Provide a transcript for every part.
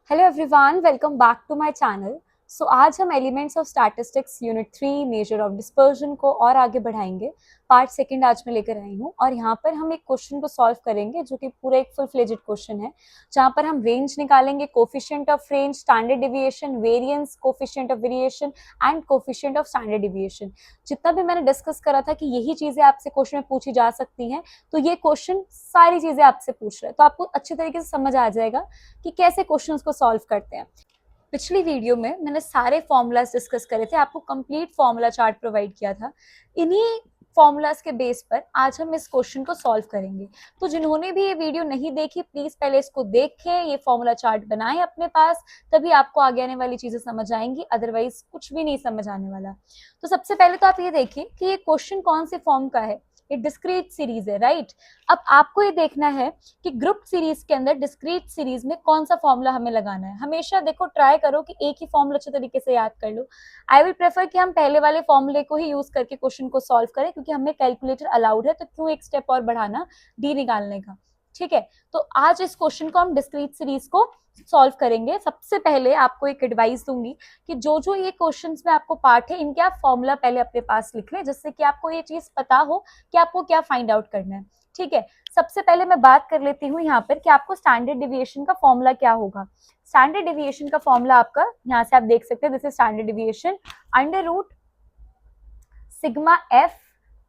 Hello everyone, welcome back to my channel. So आज हम elements of statistics unit 3 measure of dispersion को और आगे बढ़ाएंगे। पार्ट सेकंड आज मैं लेकर आई हूँ और यहाँ पर हम एक क्वेश्चन को सॉल्व करेंगे जो कि पूरा एक फुल फ्लेजेड क्वेश्चन है, जहाँ पर हम रेंज निकालेंगे, coefficient of range, standard deviation, variance, coefficient of variation and coefficient of standard deviation. जितना भी मैंने डिस्कस करा था कि यही चीजें आपसे क्वेश्चन में पूछी जा सकती हैं, तो ये क्वेश्चन सारी चीजें आपसे पूछ रहे हैं, तो आपको अच्छे तरीके से समझ आ जाएगा कि कैसे क्वेश्चंस को सॉल्व करते हैं। पिछली वीडियो में मैंने सारे फॉर्मूलाज डिस्कस करे थे, आपको कंप्लीट फॉर्मूला चार्ट प्रोवाइड किया था। इन्हीं फॉर्मूलाज के बेस पर आज हम इस क्वेश्चन को सॉल्व करेंगे। तो जिन्होंने भी ये वीडियो नहीं देखी, प्लीज पहले इसको देखें, ये फॉर्मूला चार्ट बनाएं अपने पास, तभी आपको आगे आने वाली चीजें समझ आएंगी, अदरवाइज कुछ भी नहीं समझ आने वाला। तो सबसे पहले तो आप ये देखिए कि ये क्वेश्चन कौन से फॉर्म का है। ये डिस्क्रीट सीरीज है, राइट। अब आपको ये देखना है कि ग्रुप सीरीज के अंदर डिस्क्रीट सीरीज में कौन सा फॉर्मूला हमें लगाना है। हमेशा देखो, ट्राई करो कि एक ही फॉर्मूला अच्छे तरीके से याद कर लो। आई विल प्रेफर कि हम पहले वाले फॉर्मूले को ही यूज करके क्वेश्चन को सॉल्व करें, क्योंकि हमें कैलकुलेटर अलाउड है, तो क्यों एक स्टेप और बढ़ाना डी निकालने का। ठीक है, तो आज इस क्वेश्चन को हम डिस्क्रीट सीरीज को सॉल्व करेंगे। सबसे पहले आपको एक एडवाइस दूंगी कि जो जो ये क्वेश्चंस में आपको पार्ट है, इनके आप फॉर्मूला पहले अपने पास लिख लें, जिससे कि आपको ये चीज पता हो कि आपको क्या फाइंड आउट करना है। ठीक है, सबसे पहले मैं बात कर लेती हूँ यहाँ पर कि आपको स्टैंडर्ड डिविएशन का फॉर्मूला क्या होगा। स्टैंडर्ड डिविएशन का फॉर्मूला आपका यहाँ से आप देख सकते हैं, this is standard deviation under root sigma f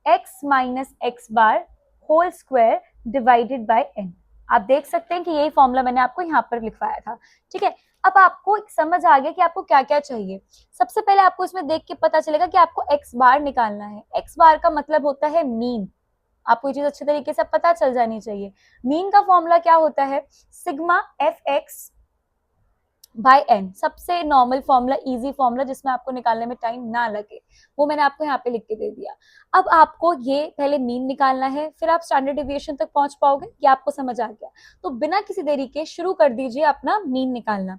x minus x bar whole square divided by n. आप देख सकते हैं कि यही फॉर्मूला मैंने आपको यहाँ पर लिखवाया था। ठीक है, अब आपको समझ आ गया कि आपको क्या क्या चाहिए। सबसे पहले आपको इसमें देख के पता चलेगा कि आपको एक्स बार निकालना है। एक्स बार का मतलब होता है मीन। आपको ये चीज अच्छे तरीके से पता चल जानी चाहिए। मीन का फॉर्मूला क्या होता है, sigma f x by n. सबसे नॉर्मल फॉर्मूला, इजी फॉर्मूला, जिसमें आपको निकालने में टाइम ना लगे, वो मैंने आपको यहाँ पे लिख के दे दिया। अब आपको ये पहले मीन निकालना है, फिर आप स्टैंडर्ड डिविएशन तक पहुंच पाओगे। ये आपको समझ आ गया, तो बिना किसी देरी के शुरू कर दीजिए अपना मीन निकालना।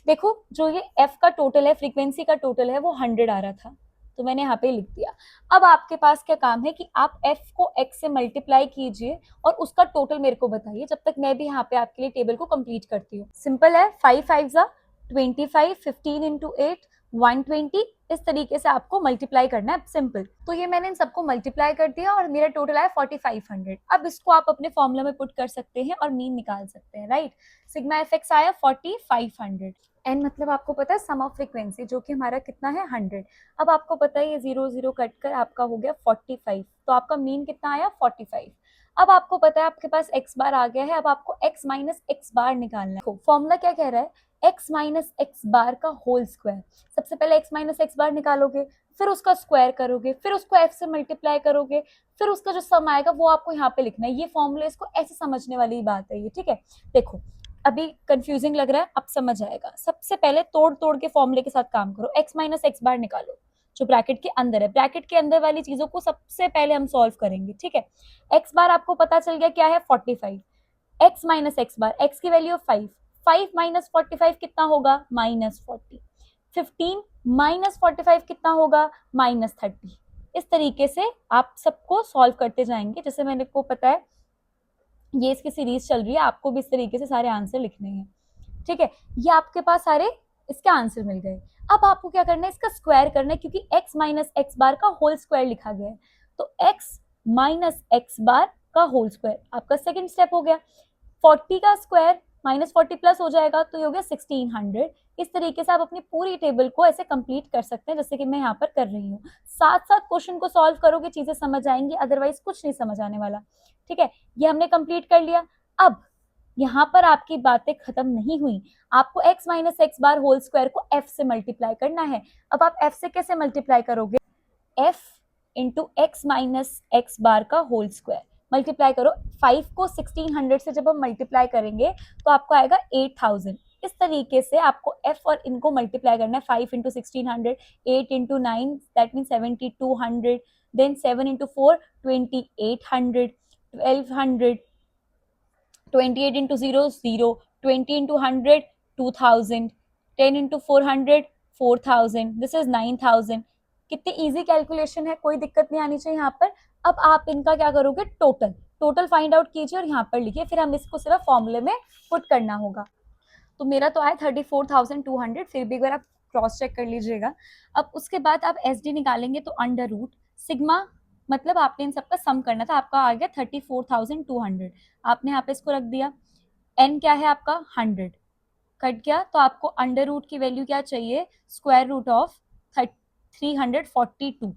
देखो, जो ये एफ का टोटल है, फ्रीक्वेंसी का टोटल है, वो 100 आ रहा था, तो मैंने यहाँ पे लिख दिया। अब आपके पास क्या काम है कि आप एफ को एक्स से मल्टीप्लाई कीजिए और उसका टोटल मेरे को बताइए, जब तक मैं भी यहाँ पे आपके लिए टेबल को कंप्लीट करती हूँ। सिंपल है, 5 5 25, 15 इंटू 8 120, इस तरीके से आपको मल्टीप्लाई करना है, सिंपल। तो ये मैंने इन सबको मल्टीप्लाई कर दिया और मेरा टोटल आया 4500। अब इसको आप अपने फॉर्मूला में पुट कर सकते हैं और मीन निकाल सकते हैं, राइट। सिग्मा एफ एक्स आया 4500। एन मतलब आपको पता है सम ऑफ फ्रीक्वेंसी, जो कि हमारा कितना है 100। अब आपको पता है ये 0 0 कट कर आपका हो गया 45, तो आपका मीन कितना आया 45। अब आपको पता है आपके पास एक्स बार आ गया है, अब आपको एक्स माइनस एक्स बार निकालना है। फॉर्मूला क्या कह रहा है, एक्स माइनस एक्स बार का होल स्क्वायर। सबसे पहले एक्स माइनस एक्स बार निकालोगे, फिर उसका स्क्वायर करोगे, फिर उसको एफ से मल्टीप्लाई करोगे, फिर उसका जो सम आएगा वो आपको यहाँ पे लिखना है। ये फॉर्मूला, इसको ऐसे समझने वाली बात है ये, ठीक है। देखो, अभी कंफ्यूजिंग लग रहा है, अब समझ आएगा। सबसे पहले तोड़ तोड़ के फॉर्मूले के साथ काम करो। एक्स माइनस एक्स बार निकालो जो ब्रैकेट के अंदर है, ब्रैकेट के अंदर वाली चीजों को सबसे पहले हम सॉल्व करेंगे, ठीक है। एक्स बार आपको पता चल गया क्या है 45। एक्स माइनस एक्स बार, एक्स की वैल्यू 5, 5 माइनस 45 कितना होगा -40। 15 माइनस 45 कितना होगा -30। इस तरीके से आप सबको सॉल्व करते जाएंगे। जैसे मैंने को पता है ये इसकी सीरीज चल रही है, आपको भी इस तरीके से सारे आंसर लिखने हैं, ठीक है। ये आपके पास सारे इसके आंसर मिल गए। अब आपको क्या करना है, इसका स्क्वायर करना है, क्योंकि x माइनस एक्स बार का होल स्क्वायर लिखा गया है। तो x माइनस एक्स बार का होल स्क्वायर आपका सेकंड स्टेप हो गया। 40 का स्क्वायर -40 प्लस हो जाएगा, तो ये हो गया 1600। इस तरीके से आप अपनी पूरी टेबल को ऐसे कंप्लीट कर सकते हैं, जैसे कि मैं यहाँ पर कर रही हूँ। साथ साथ क्वेश्चन को सॉल्व करोगे, चीजें समझ आएंगी, अदरवाइज कुछ नहीं समझ आने वाला, ठीक है। ये हमने कंप्लीट कर लिया। अब यहाँ पर आपकी बातें खत्म नहीं हुई, आपको x minus x bar whole square को f से मल्टीप्लाई करना है। अब आप f से कैसे मल्टीप्लाई करोगे, f into x minus x bar का होल स्क्वायर मल्टीप्लाई करो। 5 को 1600 से जब हम मल्टीप्लाई करेंगे तो आपको आएगा 8000। इस तरीके से आपको f और इनको मल्टीप्लाई करना है। 5 into 1600, 8 into 9 that mean 7200, then 7 into 4 2800, 1200, 28 into 0 0, 20 into 100 2000, 10 into 400 4000, this is 9000। कितनी इजी कैलकुलेशन है, कोई दिक्कत नहीं आनी चाहिए यहाँ पर। अब आप इनका क्या करोगे, टोटल फाइंड आउट कीजिए और यहाँ पर लिखिए, फिर हम इसको सिर्फ फॉर्मूले में पुट करना होगा। तो मेरा तो आया 34,200, फिर भी अगर आप क्रॉस चेक कर लीजिएगा। अब उसके बाद आप एस डी निकालेंगे तो अंडर रूट सिग्मा, मतलब आपने इन सबका सम करना था, आपका आ गया 34,200। आपने यहाँ पे इसको रख दिया। एन क्या है आपका 100, कट गया, तो आपको अंडर रूट की वैल्यू क्या चाहिए, स्क्वायर रूट ऑफ 342।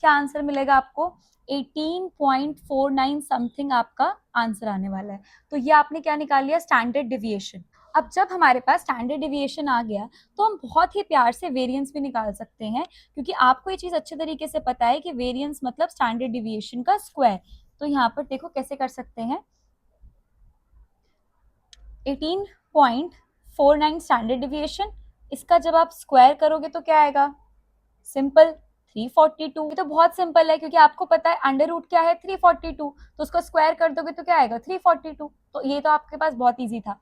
क्या आंसर मिलेगा आपको, 18.49 समथिंग आपका आंसर आने वाला है। तो ये आपने क्या निकाल लिया, स्टैंडर्ड डिविएशन। अब जब हमारे पास स्टैंडर्ड डिविएशन आ गया तो हम बहुत ही प्यार से वेरिएंस भी निकाल सकते हैं, क्योंकि आपको ये चीज अच्छे तरीके से पता है कि वेरिएंस मतलब स्टैंडर्ड डिविएशन का स्क्वायर। तो यहाँ पर देखो कैसे कर सकते हैं, 18.49 स्टैंडर्ड डिविएशन, इसका जब आप स्क्वायर करोगे तो क्या आएगा, सिंपल 342। ये तो बहुत सिंपल है, क्योंकि आपको पता है अंडर रूट क्या है 342, तो उसको स्क्वायर कर दोगे तो क्या आएगा 342। तो ये तो आपके पास बहुत इजी था।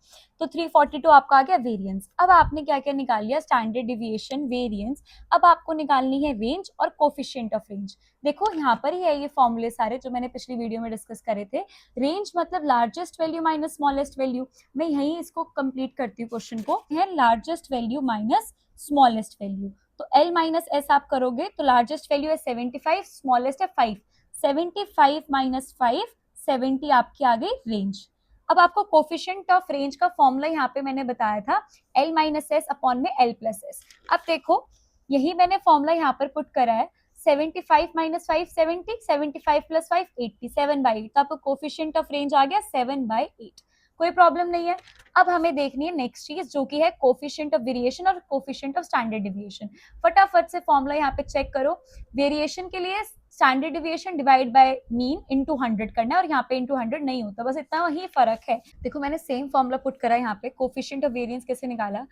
तो 342 आपका आ गया वेरिएंस। अब आपने क्या क्या निकाल लिया, स्टैंडर्ड डिविएशन, वेरिएंस। अब आपको निकालनी है रेंज और कोफिशिएंट ऑफ रेंज। देखो यहाँ पर ही है ये फॉर्मूले सारे जो मैंने पिछली वीडियो में डिस्कस करे थे। रेंज मतलब largest value minus smallest value. मैं यही इसको कंप्लीट करती हूँ क्वेश्चन को, है largest value minus smallest value. तो L माइनस एस आप करोगे तो लार्जेस्ट वैल्यू है 75, स्मॉलेस्ट है 5, 75 माइनस 5, 70 आपकी आ गई रेंज। अब आपको कोफिशिएंट ऑफ रेंज का फॉर्मूला यहाँ पे मैंने बताया था, L माइनस एस अपॉन में L प्लस एस। अब देखो यही मैंने फॉर्मूला यहाँ पर पुट करा है, 75 माइनस 5 70, 75 प्लस 5 80, 7/8। तो आपको कोफिशिएंट ऑफ रेंज आ गया 7/8। कोई प्रॉब्लम नहीं है। अब हमें देखनी है नेक्स्ट चीज जो कि है कोफिशिएंट ऑफ वेरिएशन और कोफिशिएंट ऑफ स्टैंडर्ड डिविएशन। फटाफट से फॉर्मूला यहाँ पे चेक करो। वेरिएशन के लिए standard deviation divide by mean into 100 करना है, और यहाँ पे इनटू 100 नहीं होता, बस इतना ही फर्क है। देखो मैंने सेम फॉर्मूला पुट करा है यहाँ पे। कोफिशिएंट ऑफ वेरिएंस कैसे निकाला,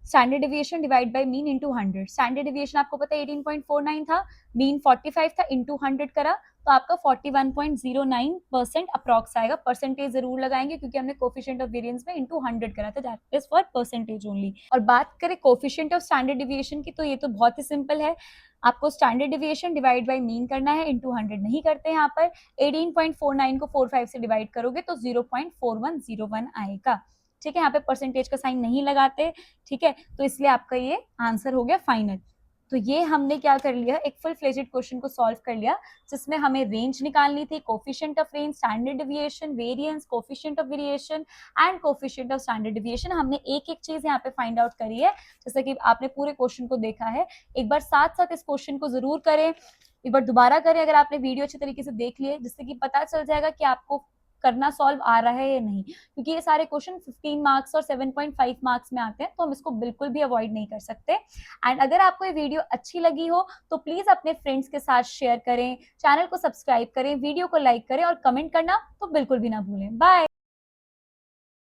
standard deviation divide by mean into 100। Standard deviation आपको पता है 18.49 था, मीन 45 था, इनटू 100 करा तो आपका 41.09% अप्रॉक्स आएगा। परसेंटेज जरूर लगाएंगे क्योंकि हमने कोफिशिएंट ऑफ वेरिएंस में इनटू 100 करा था, that is for percentage only. और बात करें कोफिशिएंट ऑफ स्टैंडर्ड डिविएशन की, तो ये तो बहुत ही सिंपल है। आपको standard deviation divide by mean करना है, इनटू 100 नहीं करते यहाँ पर। 18.49 को 45 से डिवाइड करोगे तो 0.4101 आएगा। ठीक है, यहाँ पे परसेंटेज का साइन नहीं लगाते। ठीक है, तो इसलिए आपका ये आंसर हो गया फाइनल। तो ये हमने क्या कर लिया, एक फुल फ्लेजेड क्वेश्चन को सॉल्व कर लिया जिसमें हमें रेंज निकालनी थी, coefficient of range, standard deviation, variance, coefficient of variation and coefficient of standard deviation. हमने एक एक चीज यहाँ पे फाइंड आउट करी है। जैसे कि आपने पूरे क्वेश्चन को देखा है, एक बार साथ साथ इस क्वेश्चन को जरूर करें, एक बार दोबारा करें अगर आपने वीडियो अच्छे तरीके से देख लिए, जिससे कि पता चल जाएगा कि आपको करना सॉल्व आ रहा है या नहीं। क्योंकि ये सारे क्वेश्चन 15 मार्क्स और 7.5 मार्क्स में आते हैं, तो हम इसको बिल्कुल भी अवॉइड नहीं कर सकते। एंड अगर आपको ये वीडियो अच्छी लगी हो तो प्लीज अपने फ्रेंड्स के साथ शेयर करें, चैनल को सब्सक्राइब करें, वीडियो को लाइक करें और कमेंट करना तो बिल्कुल भी ना भूलें। बाय।